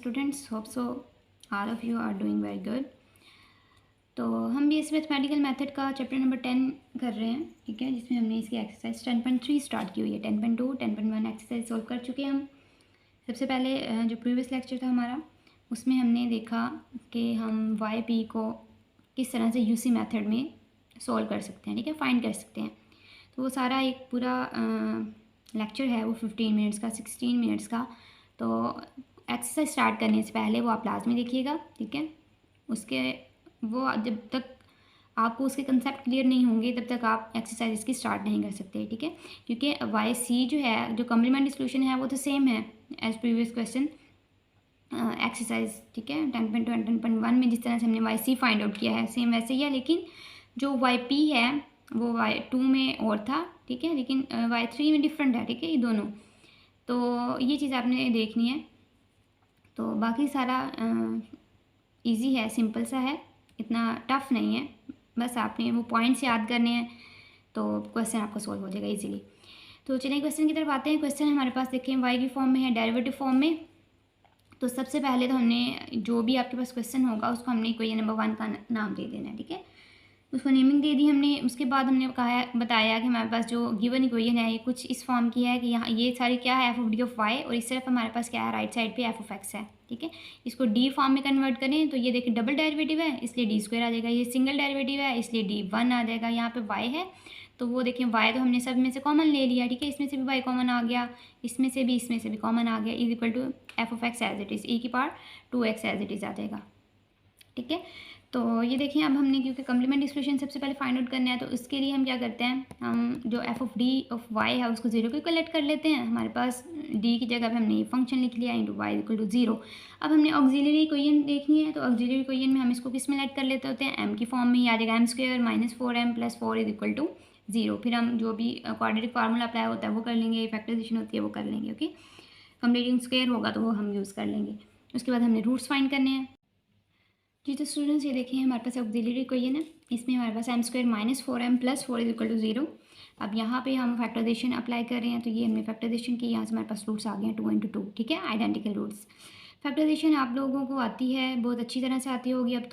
students, hope so all of you are doing very good. तो हम भी इस मैथमेटिकल मेथड का चैप्टर नंबर 10 कर रहे हैं, ठीक है, जिसमें हमने इसकी एक्सरसाइज 10.3 स्टार्ट की हुई है। 10.2 10.1 एक्सरसाइज सॉल्व कर चुके हैं हम। सबसे पहले जो प्रीवियस लेक्चर था हमारा, उसमें हमने देखा कि हम वाई पी को किस तरह से यूसी मेथड में सॉल्व कर सकते हैं, ठीक है, फाइंड कर सकते हैं। तो वो सारा एक पूरा लेक्चर है, वो 15 मिनट्स का, 16 मिनट्स का। तो एक्सरसाइज स्टार्ट करने से पहले वो आप लाजमी देखिएगा, ठीक है। उसके वो जब तक आपको उसके कंसेप्ट क्लियर नहीं होंगे तब तक आप एक्सरसाइज इसकी स्टार्ट नहीं कर सकते, ठीक है, क्योंकि वाई सी जो है, जो कम्प्लीमेंट्री सॉल्यूशन है, वो तो सेम है एज प्रीवियस क्वेश्चन एक्सरसाइज, ठीक है। 10.2 और 10.1 में जिस तरह से हमने वाई सी फाइंड आउट किया है, सेम वैसे ही है, लेकिन जो वाई पी है वो वाई 2 में और था, ठीक है, लेकिन वाई 3 में डिफरेंट है, ठीक है, ये दोनों। तो ये चीज़ आपने देखनी है। तो बाकी सारा इजी है, सिंपल सा है, इतना टफ नहीं है। बस आपने वो पॉइंट्स याद करने हैं तो क्वेश्चन आपका सॉल्व हो जाएगा इजीली। तो चलिए क्वेश्चन की तरफ आते हैं। क्वेश्चन हमारे पास देखें वाई की फॉर्म में है, डेरिवेटिव फॉर्म में। तो सबसे पहले तो हमने जो भी आपके पास क्वेश्चन होगा उसको हमने इक्वेशन नंबर 1 का नाम दे देना है, ठीक है। उसको नेमिंग दे दी हमने। उसके बाद हमने बताया कि हमारे पास जो गिवन इक्वेशन है ये कुछ इस फॉर्म की है कि यहाँ ये सारी क्या है, f of d of y, और इस तरफ हमारे पास क्या है, राइट साइड पे एफ ऑफ एक्स है, ठीक है। इसको डी फॉर्म में कन्वर्ट करें तो ये देखिए डबल डेरिवेटिव है इसलिए डी स्क्वायर आ जाएगा, ये सिंगल डेरिवेटिव है इसलिए डी 1 आ जाएगा। यहाँ पे वाई है तो वो देखिए वाई तो हमने सब में से कॉमन ले लिया, ठीक है, इसमें से भी वाई कॉमन आ गया, इसमें से भी कॉमन आ गया, is equal to f of x as it is, e की power 2x as it is आ जाएगा, ठीक है। तो ये देखिए अब हमने, क्योंकि कम्प्लीमेंट्री सॉल्यूशन सबसे पहले फाइंड आउट करना है, तो इसके लिए हम क्या करते हैं, हम जो f of d of y है उसको 0 को कलेक्ट कर लेते हैं। हमारे पास डी की जगह पे हमने ये फंक्शन लिख लिया इंटू वाई इक्वल टू 0। अब हमने ऑक्सिलरी इक्वेशन देखनी है, तो ऑक्सिलरी इक्वेशन में हम इसको किस में लेट कर लेते होते हैं, एम की फॉर्म में ही आ जाएगा, m square minus 4m plus 4 is equal to 0। फिर हम जो भी क्वाड्रेटिक फार्मूला अप्लाई होता है वो कर लेंगे, फैक्टराइजेशन होती है वो कर लेंगे, ओके। कंप्लीटिंग स्क्वायर होगा तो वो हम यूज़ कर लेंगे। उसके बाद हमने रूट्स फाइंड करने हैं। जी तो स्टूडेंट्स ये देखिए हमारे पास ऑक्सिलरी इक्वेशन है, इसमें हमारे पास m square minus 4m plus 4 is equal to 0। अब यहाँ पे हम फैक्टराइजेशन अप्लाई कर रहे हैं, तो ये हमने फैक्टराइजेशन की, यहाँ से हमारे पास रूट्स आ गए हैं 2 इंटू 2, ठीक है, आइडेंटिकल रूट्स। फैक्टराइजेशन आप लोगों को आती है, बहुत अच्छी तरह से आती होगी अब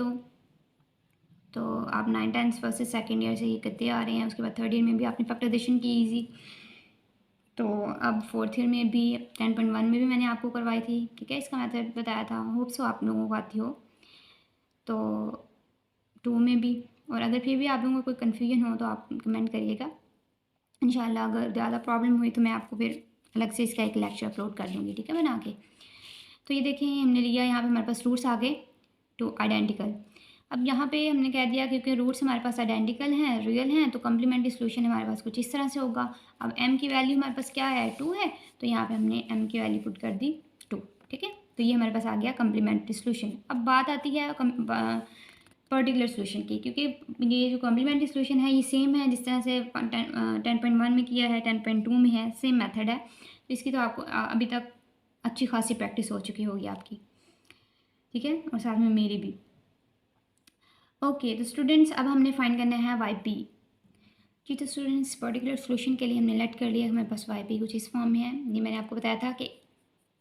तो आप 9th 10th first second year से ये करते आ रहे हैं। उसके बाद 3rd ईयर में भी आपने फैक्टराइजेशन की ईजी, तो अब 4th ईयर में भी 10.1 में भी मैंने आपको करवाई थी, ठीक है, इसका मेथड बताया था, होप सो आप लोगों को आती हो। तो 2 में भी, और अगर फिर भी आप लोगों को कोई कन्फ्यूजन हो तो आप कमेंट करिएगा, इंशाल्लाह अगर ज़्यादा प्रॉब्लम हुई तो मैं आपको फिर अलग से इसका एक लेक्चर अपलोड कर दूँगी, ठीक है, बना के। तो ये देखें हमने लिया, यहाँ पे हमारे पास रूट्स आ गए 2 आइडेंटिकल। अब यहाँ पे हमने कह दिया क्योंकि रूट्स हमारे पास आइडेंटिकल हैं, रियल हैं, तो कम्प्लीमेंट्री सॉल्यूशन हमारे पास कुछ इस तरह से होगा। अब m की वैल्यू हमारे पास क्या है, 2 है, तो यहाँ पे हमने m की वैल्यू पुट कर दी 2, ठीक है। तो ये हमारे पास आ गया कम्प्लीमेंट्री सॉल्यूशन। अब बात आती है पर्टिकुलर सॉल्यूशन की, क्योंकि ये जो कम्प्लीमेंट्री सॉल्यूशन है ये सेम है जिस तरह से 10.1 में किया है, 10.2 में है, सेम मेथड है। तो इसकी तो आपको अभी तक अच्छी खासी प्रैक्टिस हो चुकी होगी आपकी, ठीक है, और साथ में मेरी भी। ओके तो स्टूडेंट्स अब हमने फाइंड करना है वाई पी। जी तो स्टूडेंट्स पर्टिकुलर सॉल्यूशन के लिए हमने लेट कर लिया, हमारे पास वाई पी कुछ इस फॉर्म में है। ये मैंने आपको बताया था कि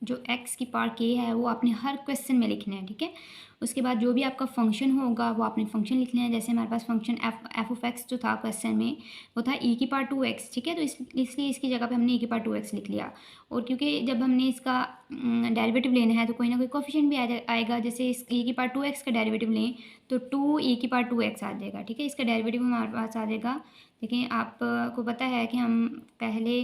जो x की पावर k है वो आपने हर क्वेश्चन में लिखना है, ठीक है। उसके बाद जो भी आपका फंक्शन होगा वो आपने फंक्शन लिखना है। जैसे हमारे पास फंक्शन एफ ऑफ एक्स जो था क्वेश्चन में वो था e की पावर 2x, ठीक है, तो इसलिए इसकी जगह पे हमने e की पावर 2x लिख लिया। और क्योंकि जब हमने इसका डेरिवेटिव लेना है तो कोई ना कोई कोफिशिएंट भी आएगा, जैसे इस e की पावर 2x का डेरिवेटिव लें तो 2e की पावर 2x आ जाएगा, ठीक है, इसका डेरिवेटिव हमारे पास आ जाएगा। देखिए आपको पता है कि हम पहले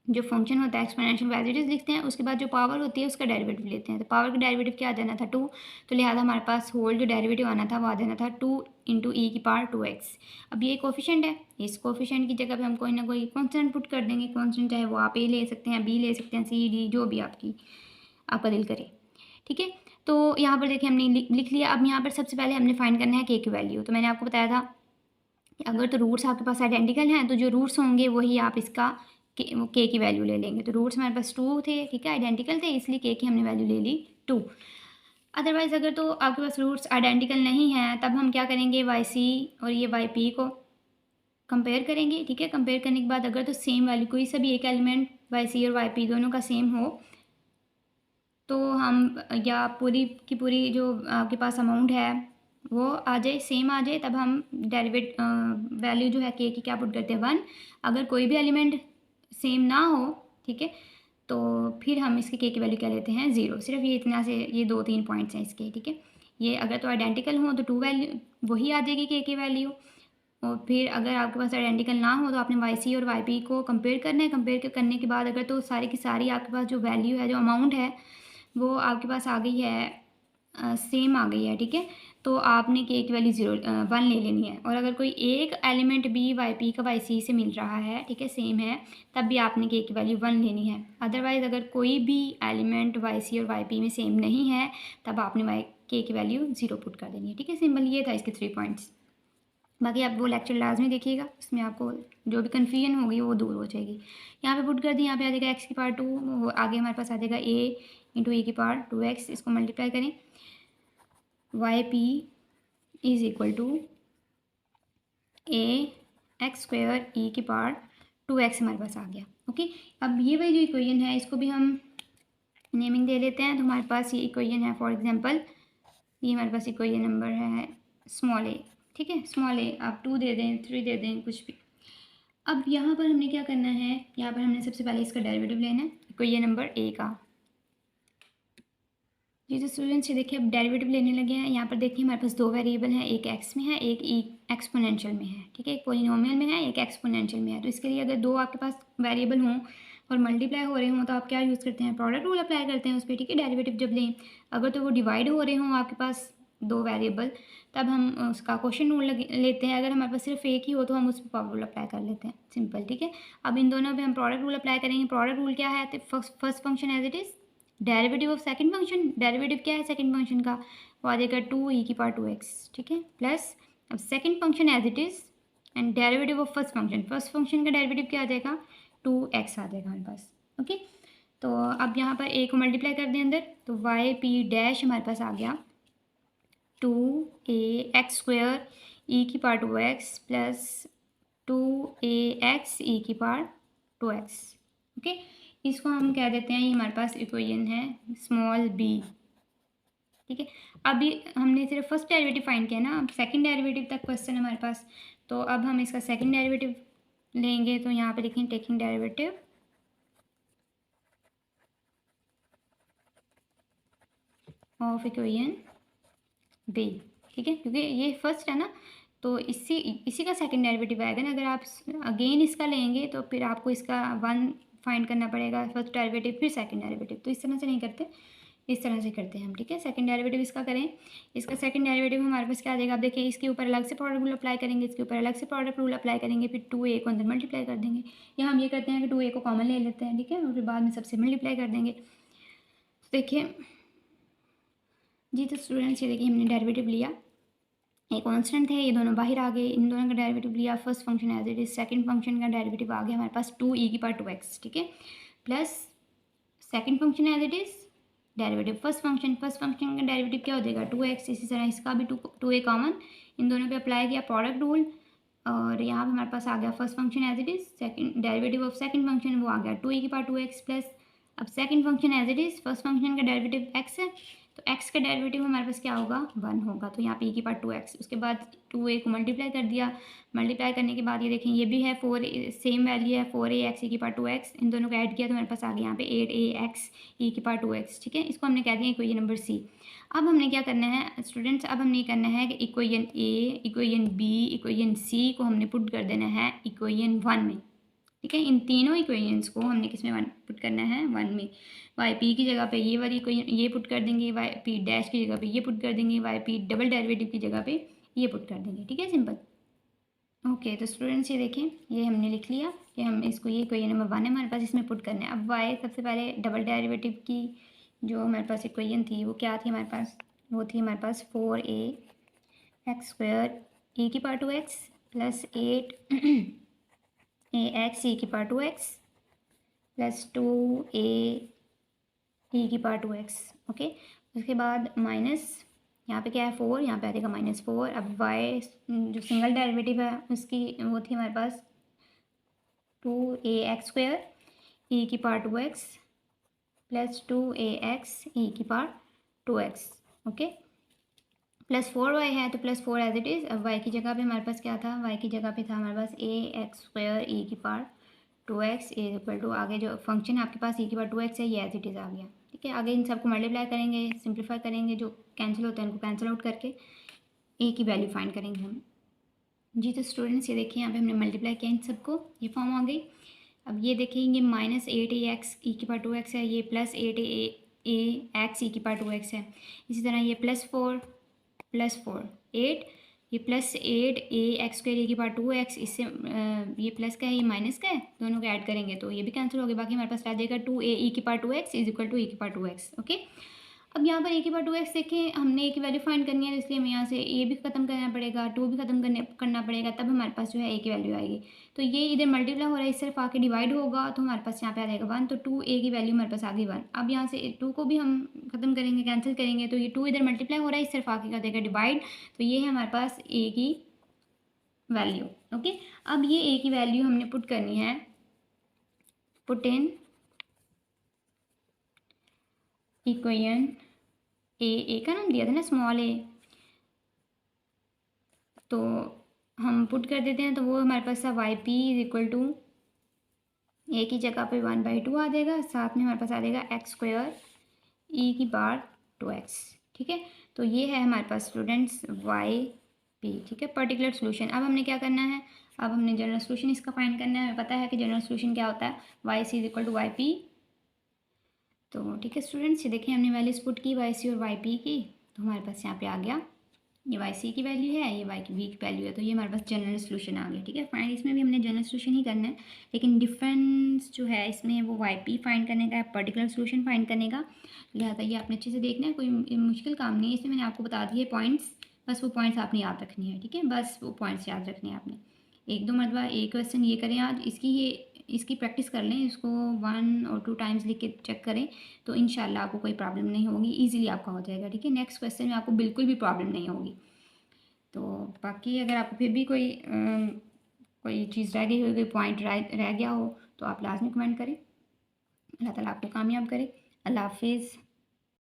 जो फंक्शन होता है एक्सपोनेंशियल वैल्यूज लिखते हैं, उसके बाद जो पावर होती है उसका डेरिवेटिव लेते हैं। तो पावर का डेरिवेटिव क्या आ जाना था 2, तो लिहाजा हमारे पास होल जो डेरिवेटिव आना था वो आ जाना था 2 इंटू ई की पावर 2x। अब ये कोफिशिएंट है, इस कोफिशिएंट की जगह पे हम कोई ना कोई कॉन्स्टेंट पुट कर देंगे। कॉन्स्टेंट चाहे वो आप ए ले सकते हैं, बी ले सकते हैं, सी डी, जो भी आपका दिल करे, ठीक है। तो यहाँ पर देखिए हमने लिख लिया। अब यहाँ पर सबसे पहले हमने फाइंड करना है के की वैल्यू। तो मैंने आपको बताया था कि अगर तो रूट्स आपके पास आइडेंटिकल हैं तो जो रूट्स होंगे वही आप इसका के की वैल्यू ले लेंगे। तो रूट्स हमारे पास 2 थे, ठीक है, आइडेंटिकल थे, इसलिए के की हमने वैल्यू ले ली 2। अदरवाइज़ अगर तो आपके पास रूट्स आइडेंटिकल नहीं हैं तब हम क्या करेंगे, वाई सी और ये वाई पी को कंपेयर करेंगे, ठीक है। कंपेयर करने के बाद अगर तो सेम वैल्यू कोई सा भी एक एलिमेंट वाई सी और वाई पी दोनों का सेम हो तो हम या पूरी की पूरी जो आपके पास अमाउंट है वो आ जाए, सेम आ जाए, तब हम डेरिवेट वैल्यू जो है के की क्या पुट करते हैं 1। अगर कोई भी एलिमेंट सेम ना हो, ठीक है, तो फिर हम इसके के की वैल्यू क्या लेते हैं 0। सिर्फ ये इतना से, ये 2-3 पॉइंट्स हैं इसके, ठीक है। ये अगर तो आइडेंटिकल हो तो 2 वैल्यू वही आ जाएगी के की वैल्यू। और फिर अगर आपके पास आइडेंटिकल ना हो तो आपने वाई सी और वाई पी को कंपेयर करना है। कंपेयर करने के बाद अगर तो सारी की सारी आपके पास जो वैल्यू है, जो अमाउंट है, वो आपके पास आ गई है, सेम आ गई है, ठीक है, तो आपने के की वैल्यू 1 ले लेनी है। और अगर कोई एक एलिमेंट भी वाई पी का वाई सी से मिल रहा है, ठीक है, सेम है, तब भी आपने के की वैल्यू 1 लेनी है। अदरवाइज़ अगर कोई भी एलिमेंट वाई सी और वाई पी में सेम नहीं है, तब आपने वाई के की वैल्यू 0 पुट कर देनी है, ठीक है। सिंपल ये था इसके 3 पॉइंट्स। बाकी आप वो लेक्चर लाजमी देखिएगा, उसमें आपको जो भी कन्फ्यूजन होगी वो दूर हो जाएगी। यहाँ पे पुट कर दी, यहाँ पे आ जाएगा एक्स की पावर 2, वो आगे हमारे पास आ जाएगा ए इंटू ए की पावर 2x। इसको मल्टीप्लाई करें, y p is equal to a x square e की पावर 2x हमारे पास आ गया। ओके, अब ये वाली जो इक्वेशन है इसको भी हम नेमिंग दे लेते हैं। तो हमारे पास ये इक्वेशन है, फॉर एग्जांपल ये हमारे पास इक्वेशन नंबर है स्मॉल ए, ठीक है, स्मॉल ए, आप 2 दे दें, 3 दे दें, कुछ भी। अब यहाँ पर हमने क्या करना है, यहाँ पर हमने सबसे पहले इसका डेरिवेटिव लेना है, इक्वेशन नंबर ए का। जी तो स्टूडेंट्स ये देखिए अब डेरिवेटिव लेने लगे हैं। यहाँ पर देखिए हमारे पास 2 वेरिएबल हैं, एक एक्स में है, एक एक्सपोनेंशियल में है, ठीक है, एक पोलिनोमियल में है, एक एक्सपोनेंशियल में है। तो इसके लिए अगर 2 आपके पास वेरिएबल हों और मल्टीप्लाई हो रहे हों तो आप क्या यूज़ करते हैं, प्रोडक्ट रूल अप्लाई करते हैं उस पर, ठीक है, डेरिवेटिव जब लें। अगर तो वो डिवाइड हो रहे हों आपके पास 2 वेरिएबल, तब हम उसका क्वेश्चन रूल लेते हैं। अगर हमारे पास सिर्फ एक ही हो तो हम उस पर पावर रूल अप्लाई कर लेते हैं, सिंपल, ठीक है। अब इन दोनों पे हम प्रोडक्ट रूल अप्लाई करेंगे। प्रोडक्ट रूल क्या है, तो first function as it is derivative of second function. Derivative क्या है सेकंड फंक्शन का, वो आ जाएगा 2 ई की पावर 2x, ठीक है, प्लस अब second function as it is and derivative of first function. First function का डेरिवेटिव क्या आ जाएगा, 2x आ जाएगा हमारे पास। ओके, तो अब यहाँ पर a को मल्टीप्लाई कर दें अंदर, तो वाई पी डैश हमारे पास आ गया 2ax स्क्वायर ई की पावर 2x प्लस 2ax ई की पावर 2x। ओके, इसको हम कह देते हैं, ये हमारे पास इक्वेशन है स्मॉल b, ठीक है। अभी हमने सिर्फ फर्स्ट डेरिवेटिव फाइंड किया ना, अब सेकंड डेरिवेटिव तक क्वेश्चन है हमारे पास। तो अब हम इसका सेकंड डेरिवेटिव लेंगे। तो यहाँ पे लिखें taking derivative of equation b, ठीक है, क्योंकि ये फर्स्ट है ना, तो इसी का सेकंड डेरिवेटिव आएगा ना। अगर आप अगेन इसका लेंगे तो फिर आपको इसका 1 फाइंड करना पड़ेगा, फर्स्ट डेरिवेटिव फिर सेकंड डेरिवेटिव। तो इस तरह से नहीं करते, इस तरह से करते हैं हम, ठीक है। सेकंड डेरिवेटिव इसका करें, इसका सेकंड डेरिवेटिव हमारे पास क्या आ जाएगा, आप देखिए इसके ऊपर अलग से प्रोडक्ट रूल अप्लाई करेंगे, इसके ऊपर अलग से प्रोडक्ट रूल अप्लाई करेंगे, फिर 2a को अंदर मल्टीप्लाई कर देंगे। या हम ये करते हैं कि 2a को कॉमन ले लेते हैं, ठीक है, और फिर बाद में सबसे मल्टीप्लाई कर देंगे। तो देखिए जी, तो स्टूडेंट्स ये देखिए हमने डेरिवेटिव लिया, एक कांस्टेंट थे, ये दोनों बाहर आ गए, इन दोनों का डेरिवेटिव लिया, first function as it is, second function का डेरिवेटिव आ गया हमारे पास 2 ई की पावर 2x, ठीक है, plus second function as it is, derivative first function का डेरिवेटिव क्या हो जाएगा 2x। इसी तरह इसका भी 2a कॉमन, इन दोनों पे अप्लाई किया प्रोडक्ट रूल, और यहाँ पे हमारे पास आ गया first function as it is, second derivative of second function वो आ गया 2 ई की पावर 2x प्लस अब second function as it is, first function का डेरिवेटिव x है, तो x का डेरिवेटिव हमारे पास क्या होगा 1 होगा। तो यहाँ पे e की पावर 2x, उसके बाद 2a को मल्टीप्लाई कर दिया, मल्टीप्लाई करने के बाद ये देखें ये भी है 4 सेम वैल्यू है 4ax e की पावर 2x, इन दोनों को ऐड किया तो हमारे पास आ गया यहाँ पे 8ax e की पावर 2x, ठीक है। इसको हमने कह दिया इक्वेशन नंबर c। अब हमने क्या करना है स्टूडेंट्स, अब हमने करना है कि equation a, equation b, equation c को हमने पुट कर देना है इक्वेशन 1 में, ठीक है। इन तीनों इक्वेशंस को हमने किस में पुट करना है 1 में। वाई पी की जगह पे ये वाली इक्वेशन ये पुट कर देंगे, वाई पी डैश की जगह पे ये पुट कर देंगे, वाई पी डबल डेरिवेटिव की जगह पे ये पुट कर देंगे, ठीक है, सिंपल। ओके, तो स्टूडेंट्स ये देखें ये हमने लिख लिया कि हम इसको, ये इक्वेशन नंबर 1 है हमारे पास, इसमें पुट करना है। अब वाई सबसे पहले डबल डेरिवेटिव की जो हमारे पास इक्वेशन थी वो क्या थी हमारे पास, वो थी हमारे पास 4ax स्क्वायर ई की पावर 2x प्लस 8ax ई की power 2x plus 2a e की पावर 2x, ओके। उसके बाद माइनस यहाँ पे क्या है 4, यहाँ पे आ जाएगा -4। अब y जो सिंगल डेरिवेटिव है उसकी वो थी हमारे पास 2ax स्क्वायर ई की पावर 2x प्लस 2ax ई की power 2x। Okay, plus 4y है तो प्लस 4 एज इट इज़। अब y की जगह पे हमारे पास क्या था, y की जगह पे था हमारे पास ax² ई की power 2x is equal to, आगे जो फंक्शन आपके पास ई की पावर 2x है ये एज इट इज़ आ गया। ठीक है, आगे इन सबको मल्टीप्लाई करेंगे, सिंप्लीफाई करेंगे, जो कैंसिल होता है उनको कैंसिल आउट करके ए की वैल्यू फाइंड करेंगे हम। जी तो स्टूडेंट्स ये देखिए यहाँ पे हमने मल्टीप्लाई किया इन सबको, ये फॉर्म आ गई। अब ये देखिए ये -8ax ई की पावर 2x है, ये +8a x ई की पावर 2x है। इसी तरह ये +4 +4 8, ये +8ax² ई की पावर 2x, इससे ये प्लस का है ये माइनस का है, दोनों को ऐड करेंगे तो ये भी कैंसिल हो गया। बाकी हमारे पास रह जाएगा 2a ई की power 2x is equal to e की पावर 2x। ओके, अब यहाँ पर ए की पावर 2x देखें, हमने ए की वैल्यू फाइंड करनी है, इसलिए हमें यहाँ से ए भी खत्म करना पड़ेगा, 2 भी खत्म करना पड़ेगा, तब हमारे पास जो है ए की वैल्यू आएगी। तो ये इधर मल्टीप्लाई हो रहा है, इस तरफ आके डिवाइड होगा तो हमारे पास यहाँ पे आ जाएगा 1, तो 2a की वैल्यू हमारे पास आ गई 1। अब यहाँ से 2 को भी हम खत्म करेंगे, कैंसिल करेंगे, तो ये 2 इधर मल्टीप्लाई हो रहा है, इस तरफ आके कर देगा डिवाइड, तो ये है हमारे पास ए की वैल्यू। ओके, अब ये ए की वैल्यू हमने पुट करनी है, पुट इन इक्वेशन ए का नाम दिया था ना स्मॉल ए, तो हम पुट कर देते हैं, तो वो हमारे पास था yp इज इक्वल टू ए की जगह पे 1/2 आ जाएगा, साथ में हमारे पास आ जाएगा x² ई की पावर 2x। ठीक है, तो ये है हमारे पास स्टूडेंट्स yp। ठीक है, पर्टिकुलर सोल्यूशन। अब हमने क्या करना है, अब हमने जनरल सोल्यूशन इसका फाइंड करना है। हमें पता है कि जनरल सोल्यूशन क्या होता है, yc is equal to yp। तो ठीक है स्टूडेंट्स, ये देखिए हमने वैल्यूज पुट की yc और yp की, तो हमारे पास यहाँ पे आ गया ये yc की वैल्यू है, ये y की v की वैल्यू है, तो ये हमारे पास जनरल सोल्यूशन आ गया। ठीक है, फाइंड इसमें भी हमने जनरल सोल्यूशन ही करना है, लेकिन डिफरेंस जो है इसमें वो yp फाइंड करने का है, पर्टिकुलर सोल्यूशन फाइंड करने का। लिहाजा ये आपने अच्छे से देखना है, कोई मुश्किल काम नहीं है इसमें, मैंने आपको बता दिए पॉइंट्स, बस वो पॉइंट्स आपने याद रखनी है। ठीक है, बस वो पॉइंट्स याद रखने हैं आपने। 1-2 मरतबा एक क्वेश्चन ये करें आज, इसकी प्रैक्टिस कर लें, इसको 1 और 2 टाइम्स लिख के चेक करें, तो इंशाल्लाह आपको कोई प्रॉब्लम नहीं होगी, ईजिली आपका हो जाएगा। ठीक है, नेक्स्ट क्वेश्चन में आपको बिल्कुल भी प्रॉब्लम नहीं होगी। तो बाकी अगर आपको फिर भी कोई चीज़ रह गई हो, कोई पॉइंट रह गया हो, तो आप लाजमी कमेंट करें। अल्लाह ताला आपको कामयाब करे। अल्लाह हाफिज़।